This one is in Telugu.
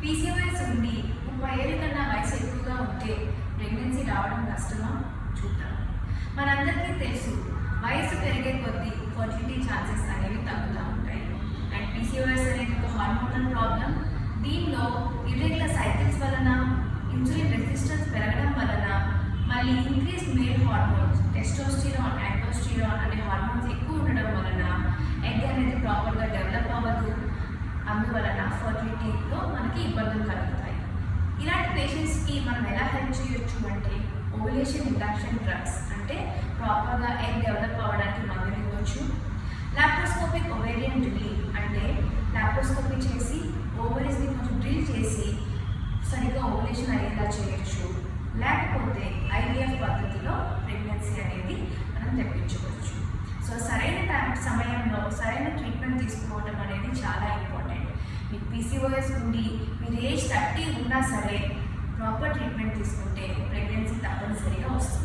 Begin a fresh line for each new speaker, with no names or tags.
పీసీఓఎస్ ఉండి 30 ఏళ్ళ కన్నా వయసు ఎక్కువగా ఉంటే ప్రెగ్నెన్సీ రావడం కష్టమా? చూద్దాం. మనందరికీ తెలుసు, వయసు పెరిగే కొద్దీ ఫర్టిలిటీ ఛాన్సెస్ అనేవి తగ్గుతూ ఉంటాయి. అండ్ పీసీఓఎస్ అనేది ఒక హార్మోనల్ ప్రాబ్లం. దీనిలో ఇర్రెగ్యులర్ సైకిల్స్ వలన, ఇన్సులిన్ రెసిస్టెన్స్ పెరగడం వలన, మళ్ళీ ఇంక్రీజ్ మేల్ హార్మోన్స్ టెస్టోస్టిరాన్, ఆండ్రోస్టిరాన్ అనే హార్మోన్స్ ఎక్కువ ఉండడం వలన ఎగ్ అనేది ప్రాపర్గా డెవలప్ అవ్వదు. అందువలన ఫర్టిలిటీలో మనకి ఇబ్బందులు కలుగుతాయి. ఇలాంటి పేషెంట్స్కి మనం ఎలా హెల్ప్ చేయొచ్చు అంటే ఓవులేషన్ ఇండక్షన్ డ్రగ్స్, అంటే ప్రాపర్గా ఎగ్ డెవలప్ అవ్వడానికి మందులు ఇవ్వచ్చు. లాప్రోస్కోపిక్ ఓవేరియన్ డ్రిల్లింగ్, అంటే లాప్రోస్కోపీ చేసి ఓవరీస్ని కొంచెం డ్రిల్ చేసి సరిగ్గా ఓవులేషన్ అయ్యేలా చేయొచ్చు. లేకపోతే ఐవీఎఫ్ పద్ధతిలో ప్రెగ్నెన్సీ అనేది మనం తెప్పించుకోవచ్చు. సో సరైన సమయంలో సరైన ట్రీట్మెంట్ తీసుకోవడం అనేది చాలా ఇంపార్టెంట్. మీకు పీసీఓఎస్ ఉండి మీరు ఏజ్ 30 ఉన్నా సరే ప్రాపర్ ట్రీట్మెంట్ తీసుకుంటే ప్రెగ్నెన్సీ తప్పనిసరిగా వస్తుంది.